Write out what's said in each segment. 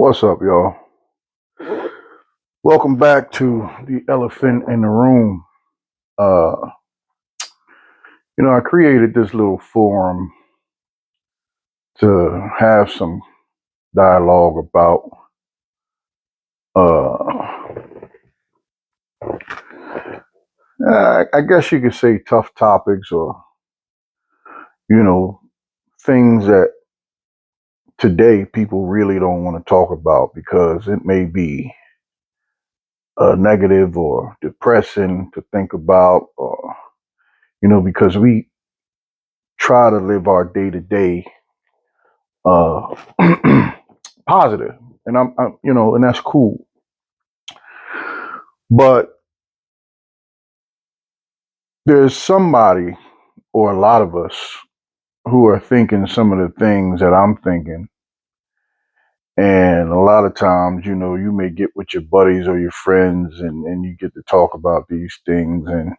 What's up, y'all? Welcome back to the Elephant in the Room. Uh, I created this little forum to have some dialogue about, uh, I guess you could say tough topics or, you know, things that today people really don't want to talk about because it may be negative or depressing to think about, or, because we try to live our day to day uh positive, and and that's cool. But there's somebody or a lot of us who are thinking some of the things that I'm thinking, and a lot of times, you may get with your buddies or your friends, and you get to talk about these things, and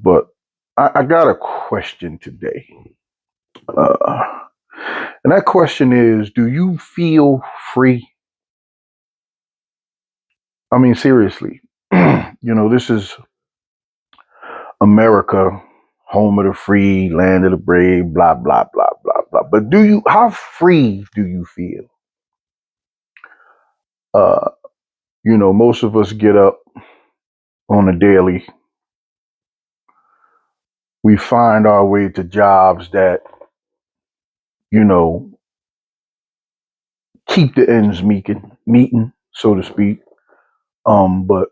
but I got a question today, uh, and that question is: do you feel free? I mean, seriously. This is America, home of the free, land of the brave, blah, blah, blah, blah, blah. But how free do you feel? Uh, most of us get up on a daily. We find our way to jobs that, you know, keep the ends meeting, so to speak. But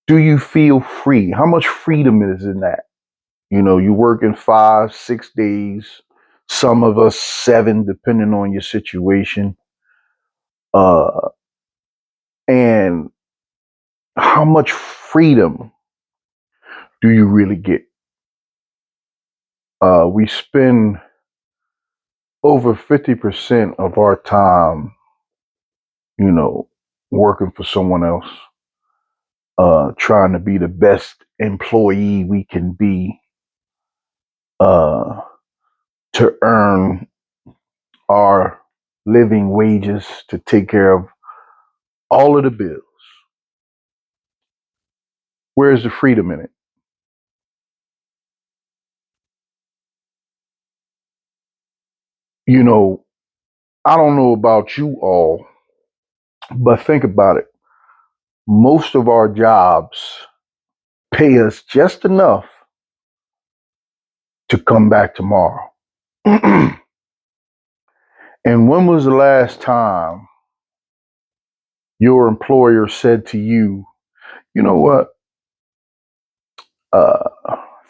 do you feel free? How much freedom is in that? You work in 5, 6 days, some of us 7, depending on your situation. Uh, and how much freedom do you really get? We spend over 50% of our time, you know, working for someone else, trying to be the best employee we can be, uh, to earn our living wages to take care of all of the bills. Where's the freedom in it? You know, I don't know about you all, but think about it. Most of our jobs pay us just enough to come back tomorrow. And when was the last time your employer said to you, you know what, uh,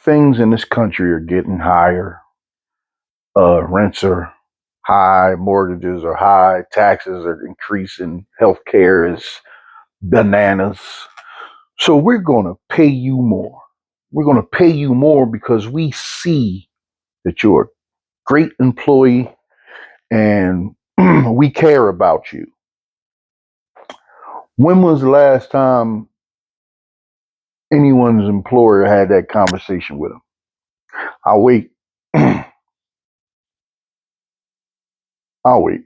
things in this country are getting higher, rents are high, mortgages are high, taxes are increasing, healthcare is bananas. So we're going to pay you more. We're going to pay you more because we see that you're a great employee and we care about you. When was the last time anyone's employer had that conversation with them? I'll wait. I'll wait.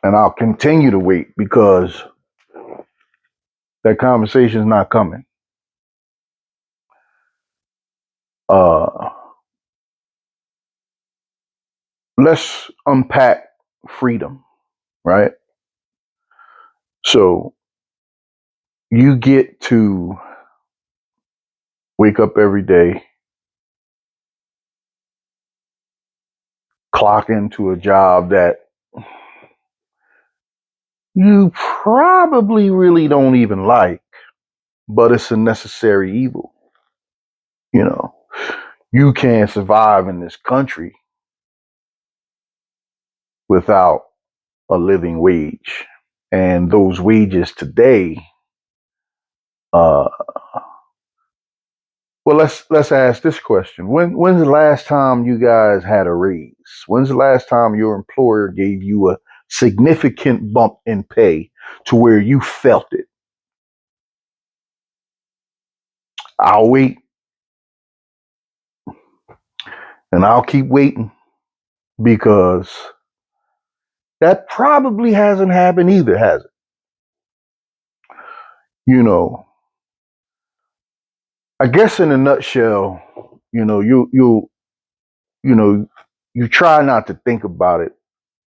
And I'll continue to wait because that conversation is not coming. Uh, let's unpack freedom, right? So you get to wake up every day, clock into a job that you probably really don't even like, but it's a necessary evil. You know, you can't survive in this country without a living wage. And those wages today, uh, well, let's ask this question. When's the last time you guys had a raise? When's the last time your employer gave you a significant bump in pay to where you felt it? I'll wait and I'll keep waiting because That probably hasn't happened either, has it? You know, I guess in a nutshell, you know, you know, you try not to think about it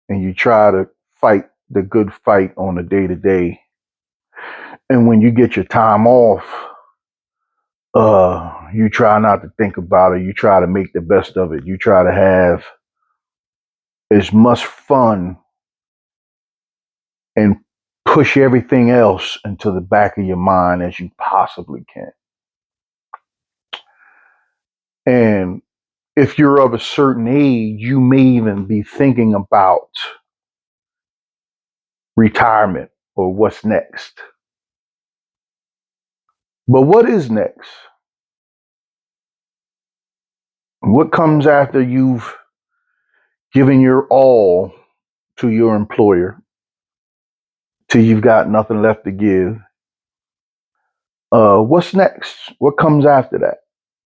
and you try to fight the good fight on a day to day. And when you get your time off, you try not to think about it. You try to make the best of it. You try to have as much fun and push everything else into the back of your mind as you possibly can. And if you're of a certain age, you may even be thinking about retirement or what's next. But what is next? What comes after you've given your all to your employer till you've got nothing left to give? What's next? What comes after that?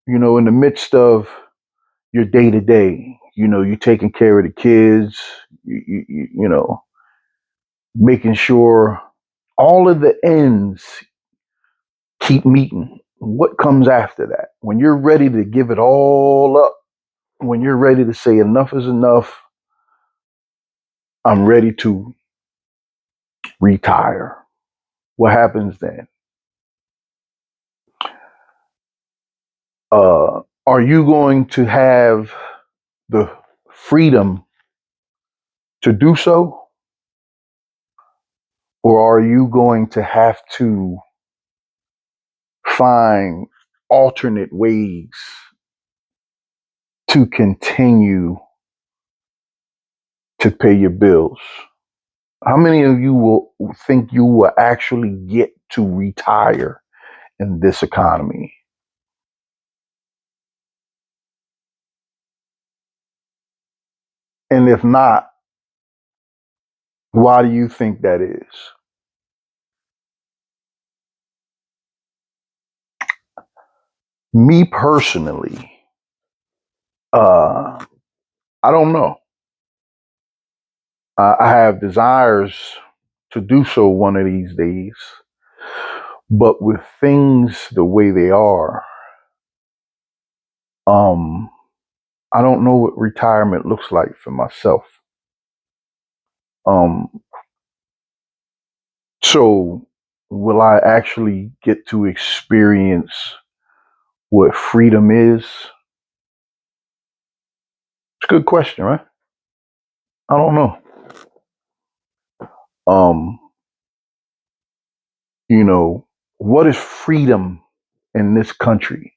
You know, in the midst of your day to day, you know, you taking care of the kids, you know, making sure all of the ends keep meeting. What comes after that? When you're ready to give it all up, when you're ready to say enough is enough, I'm ready to retire. What happens then? Are you going to have the freedom to do so? Or are you going to have to find alternate ways to continue to pay your bills? How many of you will think you will actually get to retire in this economy? And if not, why do you think that is? Me personally, uh, I don't know. I have desires to do so one of these days, but with things the way they are, um, I don't know what retirement looks like for myself. Um, so will I actually get to experience what freedom is? It's a good question, right? I don't know. Um, you know, what is freedom in this country?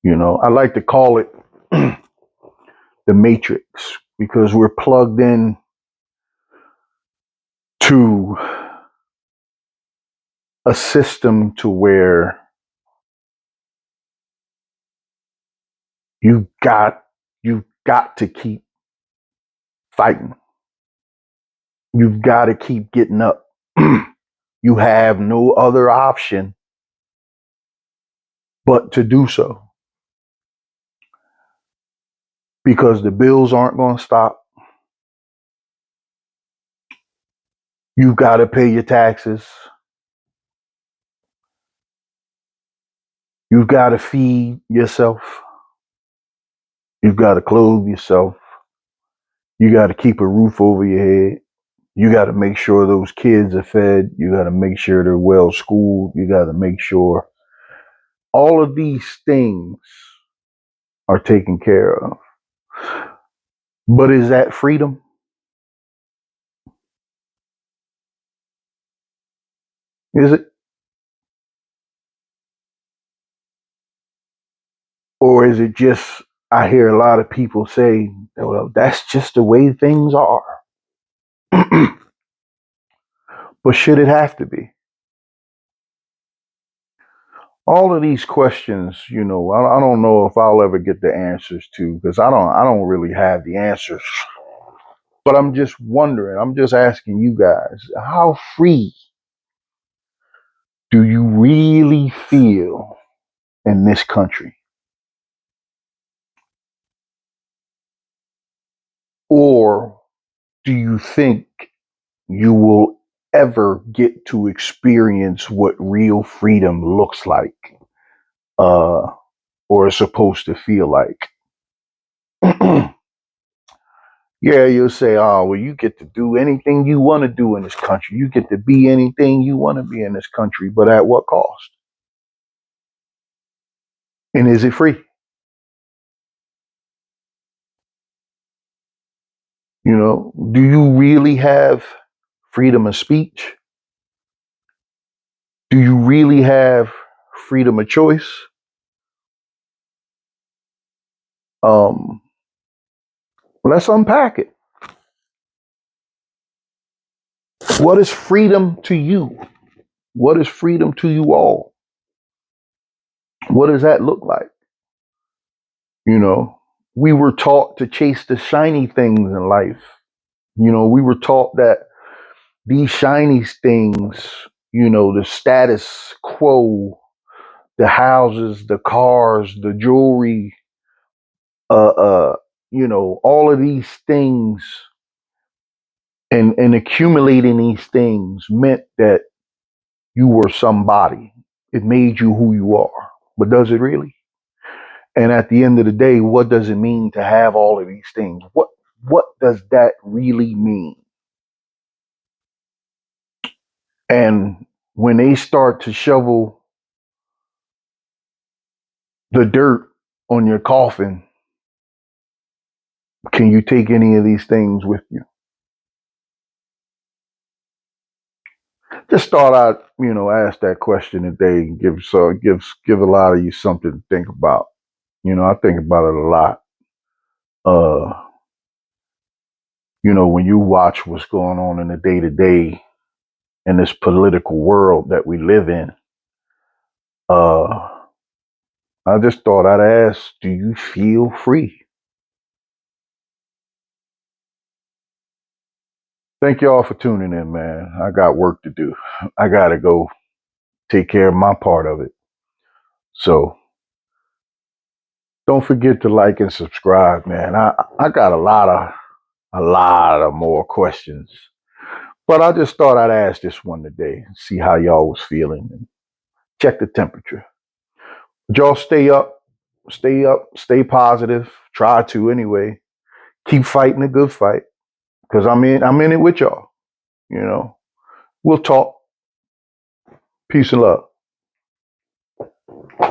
You know, I like to call it the matrix because we're plugged in to a system to where you got you got to keep fighting. You've got to keep getting up. You have no other option but to do so because the bills aren't going to stop. You've got to pay your taxes. You've got to feed yourself. You've got to clothe yourself. You got to keep a roof over your head. You got to make sure those kids are fed. You got to make sure they're well schooled. You got to make sure all of these things are taken care of. But is that freedom? Is it? Or is it just, I hear a lot of people say, well, that's just the way things are. But should it have to be? All of these questions, you know, I don't know if I'll ever get the answers to because I don't really have the answers. But I'm just wondering, I'm just asking you guys, how free do you really feel in this country? Or do you think you will ever get to experience what real freedom looks like, uh, or is supposed to feel like? Yeah, you'll say, oh, well, you get to do anything you want to do in this country. You get to be anything you want to be in this country, but at what cost? And is it free? You know, do you really have freedom of speech? Do you really have freedom of choice? Um, let's unpack it. What is freedom to you? What is freedom to you all? What does that look like? You know, we were taught to chase the shiny things in life. You know, we were taught that these shiny things, you know, the status quo, the houses, the cars, the jewelry, uh, uh, you know, all of these things and accumulating these things meant that you were somebody. It made you who you are. But does it really? And at the end of the day, what does it mean to have all of these things? What does that really mean? And when they start to shovel the dirt on your coffin, can you take any of these things with you? Just thought I'd, you know, ask that question today and give a lot of you something to think about. You know, I think about it a lot. Uh, you know, when you watch what's going on in the day to day in this political world that we live in, uh, I just thought I'd ask, do you feel free? Thank y'all for tuning in, man. I got work to do. I gotta go take care of my part of it. So don't forget to like and subscribe, man. I got a lot of more questions. But I just thought I'd ask this one today, see how y'all was feeling and check the temperature. But y'all stay positive. Try to anyway. Keep fighting a good fight. Cause I'm in it with y'all. You know. We'll talk. Peace and love.